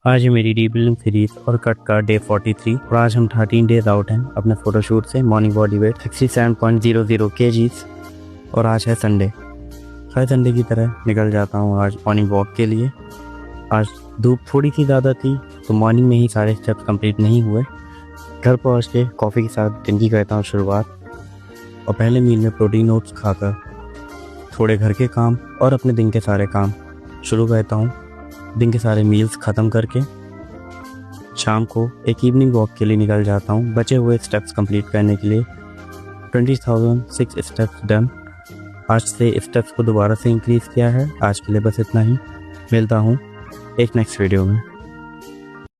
आज है मेरी रीबिल्डिंग सीरीज और कट का डे 43 और आज हम 13 डेज आउट हैं अपने फोटोशूट से। मॉर्निंग बॉडी वेट 67.00 kgs और आज है संडे। हर संडे की तरह निकल जाता हूँ आज मॉर्निंग वॉक के लिए। आज धूप थोड़ी सी ज़्यादा थी तो मॉर्निंग में ही सारे स्टेप्स कंप्लीट नहीं हुए। घर पहुँच के कॉफ़ी के साथ दिन की करता हूँ शुरुआत और पहले मील में प्रोटीन ओट्स खाकर थोड़े घर के काम और अपने दिन के सारे काम शुरू करता हूँ। दिन के सारे मील्स ख़त्म करके शाम को एक इवनिंग वॉक के लिए निकल जाता हूँ बचे हुए स्टेप्स कंप्लीट करने के लिए। 20,006 स्टेप्स डन। आज से स्टेप्स को दोबारा से इंक्रीज़ किया है। आज के लिए बस इतना ही। मिलता हूँ एक नेक्स्ट वीडियो में।